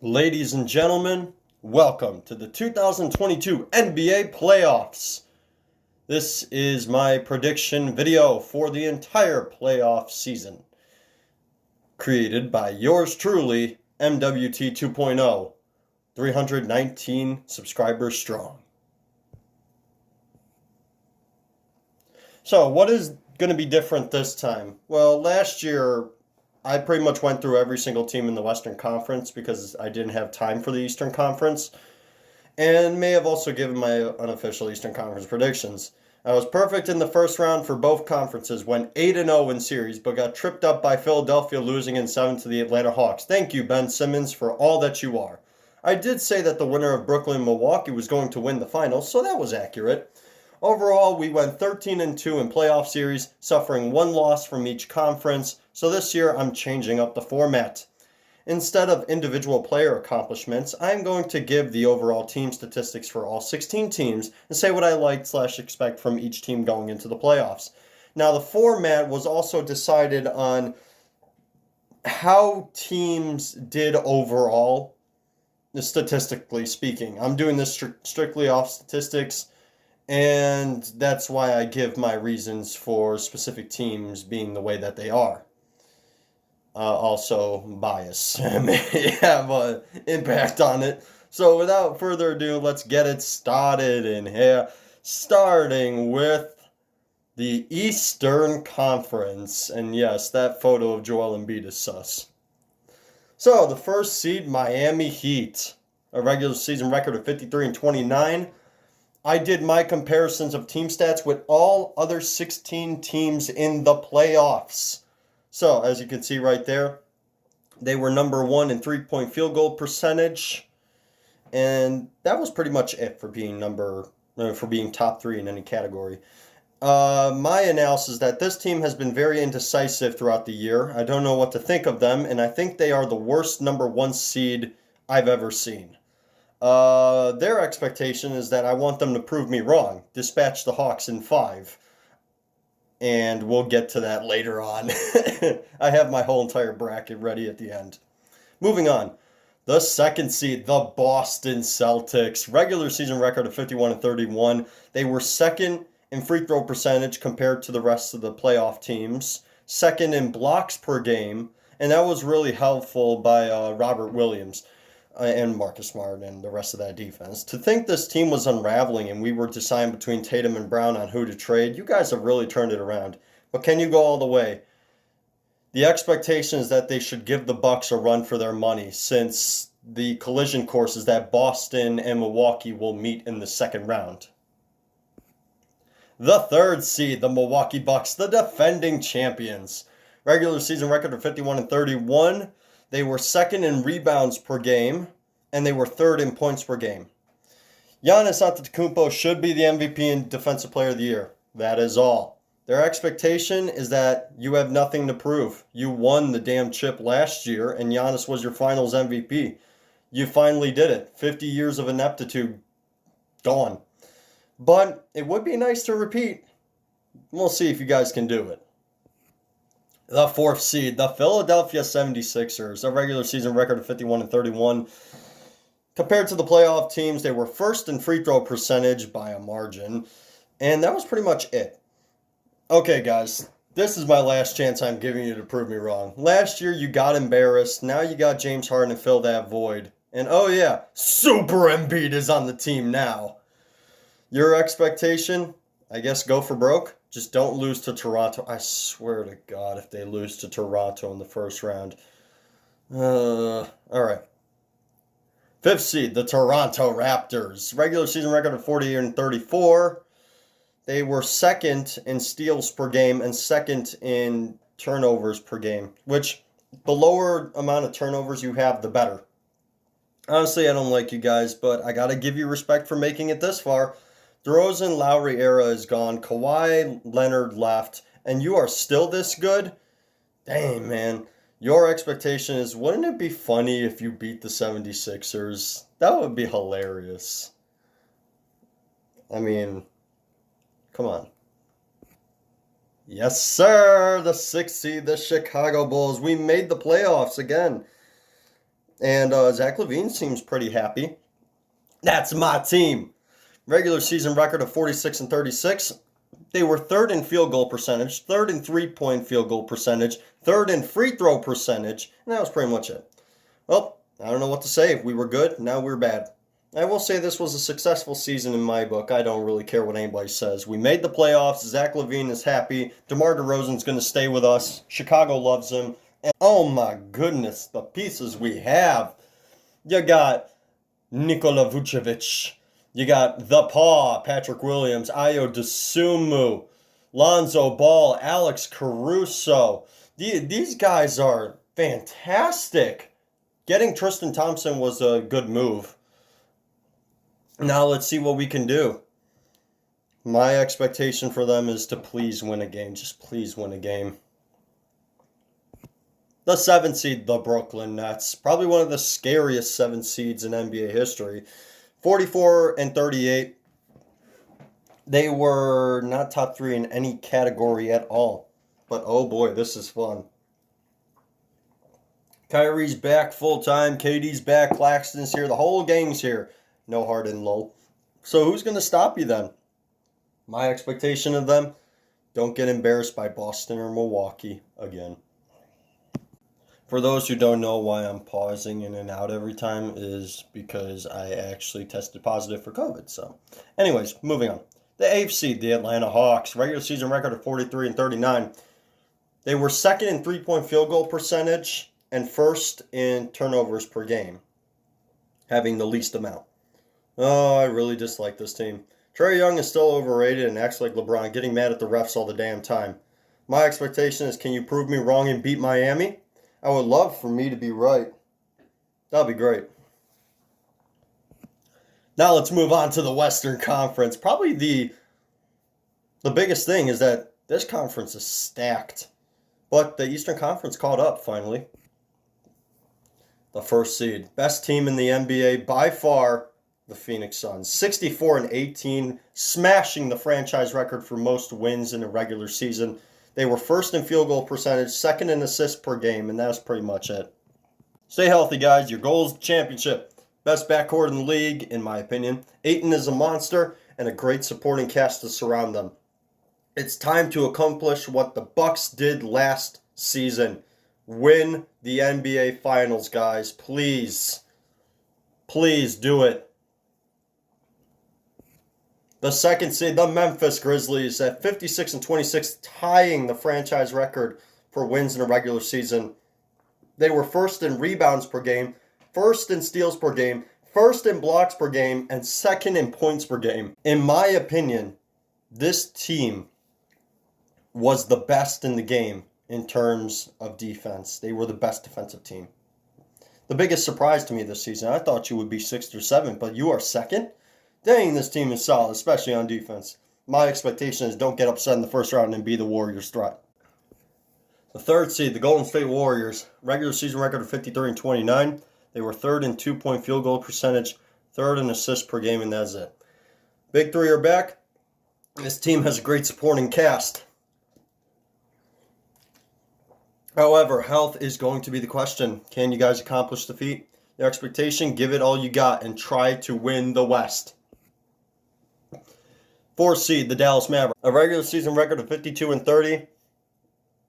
Ladies and gentlemen, welcome to the 2022 NBA playoffs. This is my prediction video for the entire playoff season, created by yours truly, MWT 2.0, 319 subscribers strong. So, what is going to be different this time? Well, last year I pretty much went through every single team in the Western Conference because I didn't have time for the Eastern Conference, and may have also given my unofficial Eastern Conference predictions. I was perfect in the first round for both conferences, went 8-0 in series, but got tripped up by Philadelphia losing in 7 to the Atlanta Hawks. Thank you, Ben Simmons, for all that you are. I did say that the winner of Brooklyn and Milwaukee was going to win the finals, so that was accurate. Overall, we went 13-2 in playoff series, suffering one loss from each conference, so this year I'm changing up the format. Instead of individual player accomplishments, I'm going to give the overall team statistics for all 16 teams and say what I like/expect from each team going into the playoffs. Now, the format was also decided on how teams did overall, statistically speaking. I'm doing this strictly off statistics, and that's why I give my reasons for specific teams being the way that they are. Also, bias may have an impact on it. So, without further ado, let's get it started in here. Starting with the Eastern Conference. And yes, that photo of Joel Embiid is sus. So, the first seed, Miami Heat. A regular season record of 53-29. I did my comparisons of team stats with all other 16 teams in the playoffs. So, as you can see right there, they were number one in three-point field goal percentage, and that was pretty much it for being top three in any category. My analysis is that this team has been very indecisive throughout the year. I don't know what to think of them, and I think they are the worst number one seed I've ever seen. Their expectation is that I want them to prove me wrong. Dispatch the Hawks in 5. And we'll get to that later on. I have my whole entire bracket ready at the end. Moving on. The second seed, the Boston Celtics. Regular season record of 51-31. They were second in free throw percentage compared to the rest of the playoff teams. Second in blocks per game. And that was really helpful by Robert Williams and Marcus Smart and the rest of that defense. To think this team was unraveling and we were deciding between Tatum and Brown on who to trade, you guys have really turned it around. But can you go all the way? The expectation is that they should give the Bucks a run for their money, since the collision course is that Boston and Milwaukee will meet in the second round. The third seed, the Milwaukee Bucks, the defending champions. Regular season record of 51-31. They were second in rebounds per game, and they were third in points per game. Giannis Antetokounmpo should be the MVP and Defensive Player of the Year. That is all. Their expectation is that you have nothing to prove. You won the damn chip last year, and Giannis was your finals MVP. You finally did it. 50 years of ineptitude gone. But it would be nice to repeat. We'll see if you guys can do it. The fourth seed, the Philadelphia 76ers, a regular season record of 51-31. Compared to the playoff teams, they were first in free throw percentage by a margin, and that was pretty much it. Okay, guys, this is my last chance I'm giving you to prove me wrong. Last year, you got embarrassed. Now you got James Harden to fill that void. And oh yeah, Super Embiid is on the team now. Your expectation? I guess go for broke. Just don't lose to Toronto. I swear to God, if they lose to Toronto in the first round. All right. Fifth seed, the Toronto Raptors. Regular season record of 48-34. They were second in steals per game and second in turnovers per game, which the lower amount of turnovers you have, the better. Honestly, I don't like you guys, but I got to give you respect for making it this far. DeRozan Lowry era is gone. Kawhi Leonard left. And you are still this good? Dang, man. Your expectation is, wouldn't it be funny if you beat the 76ers? That would be hilarious. I mean, come on. Yes, sir. The sixth seed, the Chicago Bulls. We made the playoffs again. And Zach LaVine seems pretty happy. That's my team. Regular season record of 46 and 36. They were third in field goal percentage, third in three-point field goal percentage, third in free throw percentage, and that was pretty much it. Well, I don't know what to say. We were good, now we're bad. I will say this was a successful season in my book. I don't really care what anybody says. We made the playoffs. Zach LaVine is happy. DeMar DeRozan's going to stay with us. Chicago loves him. And oh my goodness, the pieces we have. You got Nikola Vucevic. You got The Paw, Patrick Williams, Ayo Dosunmu, Lonzo Ball, Alex Caruso. These guys are fantastic. Getting Tristan Thompson was a good move. Now let's see what we can do. My expectation for them is to please win a game. Just please win a game. The 7th seed, the Brooklyn Nets. Probably one of the scariest 7 seeds in NBA history. 44 and 38. They were not top 3 in any category at all. But oh boy, this is fun. Kyrie's back full time. KD's back. Claxton's here. The whole gang's here. No Harden, lol. So who's going to stop you then? My expectation of them, don't get embarrassed by Boston or Milwaukee again. For those who don't know why I'm pausing in and out every time is because I actually tested positive for COVID. So anyways, moving on. The 8th seed, the Atlanta Hawks. Regular season record of 43 and 39. They were second in three-point field goal percentage and first in turnovers per game, having the least amount. Oh, I really dislike this team. Trae Young is still overrated and acts like LeBron, getting mad at the refs all the damn time. My expectation is, can you prove me wrong and beat Miami? I would love for me to be right. That'd be great. Now let's move on to the Western Conference. Probably the biggest thing is that this conference is stacked. But the Eastern Conference caught up finally. The 1st seed. Best team in the NBA by far, the Phoenix Suns. 64 and 18, smashing the franchise record for most wins in a regular season. They were first in field goal percentage, second in assists per game, and that's pretty much it. Stay healthy, guys. Your goal is the championship. Best backcourt in the league, in my opinion. Ayton is a monster and a great supporting cast to surround them. It's time to accomplish what the Bucks did last season. Win the NBA Finals, guys. Please. Please do it. The 2nd seed, the Memphis Grizzlies, at 56 and 26, tying the franchise record for wins in a regular season. They were first in rebounds per game, first in steals per game, first in blocks per game, and second in points per game. In my opinion, this team was the best in the game in terms of defense. They were the best defensive team. The biggest surprise to me this season, I thought you would be 6th or 7th, but you are 2nd? Dang, this team is solid, especially on defense. My expectation is don't get upset in the first round and be the Warriors' threat. The 3rd seed, the Golden State Warriors, regular season record of 53 and 29. They were 3rd in two-point field goal percentage, 3rd in assists per game, and that's it. Big three are back. This team has a great supporting cast. However, health is going to be the question. Can you guys accomplish the feat? The expectation, give it all you got and try to win the West. 4th seed, the Dallas Mavericks. A regular season record of 52 and 30.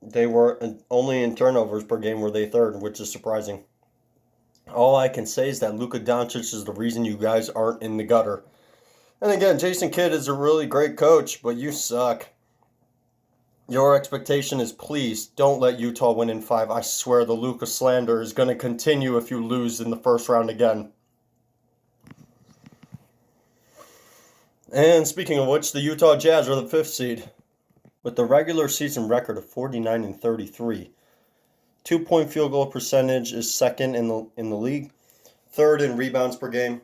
They were only in turnovers per game were they 3rd, which is surprising. All I can say is that Luka Doncic is the reason you guys aren't in the gutter. And again, Jason Kidd is a really great coach, but you suck. Your expectation is, please don't let Utah win in 5. I swear the Luka slander is going to continue if you lose in the first round again. And speaking of which, the Utah Jazz are the 5th seed with the regular season record of 49 and 33. 2-point field goal percentage is 2nd in the league, 3rd in rebounds per game.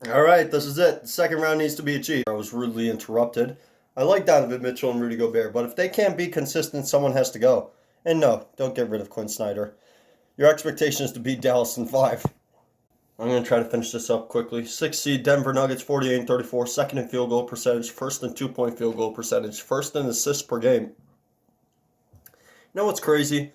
All right, this is it. The 2nd round needs to be achieved. I was rudely interrupted. I like Donovan Mitchell and Rudy Gobert, but if they can't be consistent, someone has to go. And no, don't get rid of Quinn Snyder. Your expectation is to beat Dallas in 5. I'm going to try to finish this up quickly. 6th seed, Denver Nuggets, 48 and 34, 2nd in field goal percentage, 1st in two-point field goal percentage, 1st in assists per game. You know what's crazy?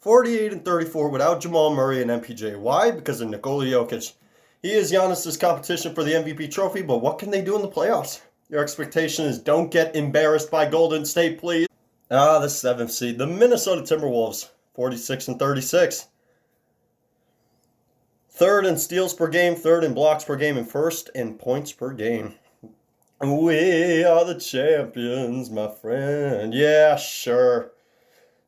48-34 without Jamal Murray and MPJ. Why? Because of Nikola Jokic. He is Giannis' competition for the MVP trophy, but what can they do in the playoffs? Your expectation is don't get embarrassed by Golden State, please. The 7th seed, the Minnesota Timberwolves, 46-36. Third in steals per game, third in blocks per game, and first in points per game. We are the champions, my friend. Yeah, sure.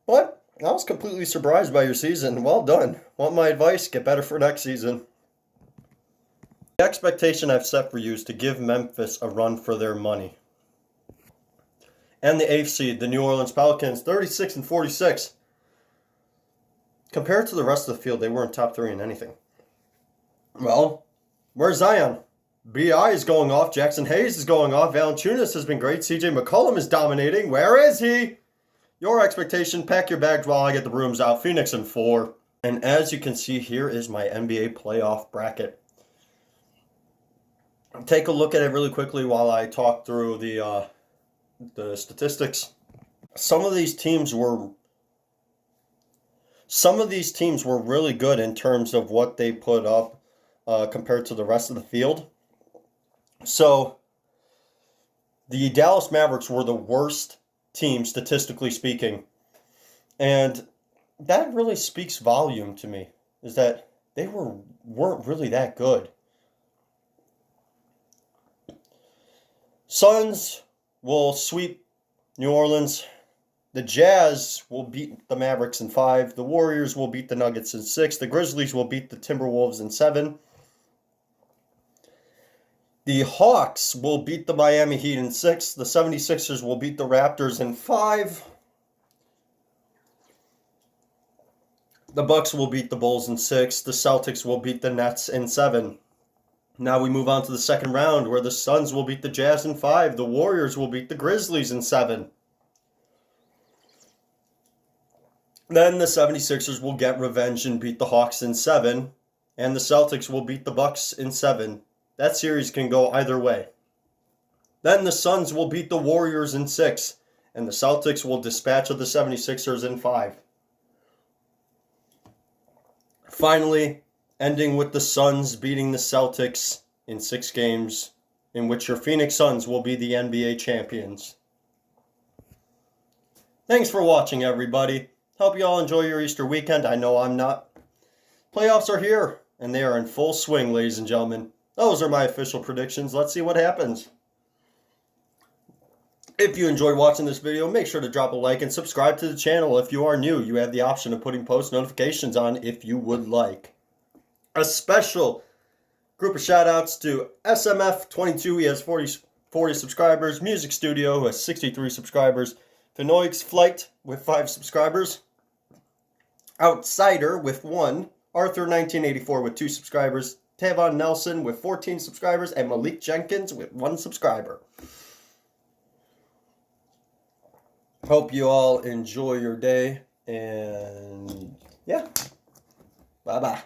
But I was completely surprised by your season. Well done. Want my advice? Get better for next season. The expectation I've set for you is to give Memphis a run for their money. And the 8th seed, the New Orleans Pelicans, 36-46. Compared to the rest of the field, they weren't top 3 in anything. Well, where's Zion? B.I. is going off. Jackson Hayes is going off. Valanciunas has been great. C.J. McCollum is dominating. Where is he? Your expectation, pack your bags while I get the brooms out. Phoenix in 4. And as you can see, here is my NBA playoff bracket. Take a look at it really quickly while I talk through the statistics. Some of these teams were really good in terms of what they put up compared to the rest of the field. So, the Dallas Mavericks were the worst team, statistically speaking. And that really speaks volume to me, is that they weren't really that good. Suns will sweep New Orleans. The Jazz will beat the Mavericks in 5. The Warriors will beat the Nuggets in 6. The Grizzlies will beat the Timberwolves in 7. The Hawks will beat the Miami Heat in 6. The 76ers will beat the Raptors in 5. The Bucks will beat the Bulls in 6. The Celtics will beat the Nets in 7. Now we move on to the second round where the Suns will beat the Jazz in 5. The Warriors will beat the Grizzlies in 7. Then the 76ers will get revenge and beat the Hawks in 7. And the Celtics will beat the Bucks in 7. That series can go either way. Then the Suns will beat the Warriors in 6. And the Celtics will dispatch of the 76ers in 5. Finally, ending with the Suns beating the Celtics in 6 games, in which your Phoenix Suns will be the NBA champions. Thanks for watching, everybody. Hope you all enjoy your Easter weekend. I know I'm not. Playoffs are here, and they are in full swing, ladies and gentlemen. Those are my official predictions. Let's see what happens. If you enjoyed watching this video, make sure to drop a like and subscribe to the channel. If you are new, you have the option of putting post notifications on if you would like. A special group of shout-outs to SMF22, he has 40 subscribers. Music Studio, who has 63 subscribers. Fenoix Flight with 5 subscribers. Outsider with 1. Arthur1984 with 2 subscribers. Tavon Nelson with 14 subscribers. And Malik Jenkins with 1 subscriber. Hope you all enjoy your day. And yeah, bye-bye.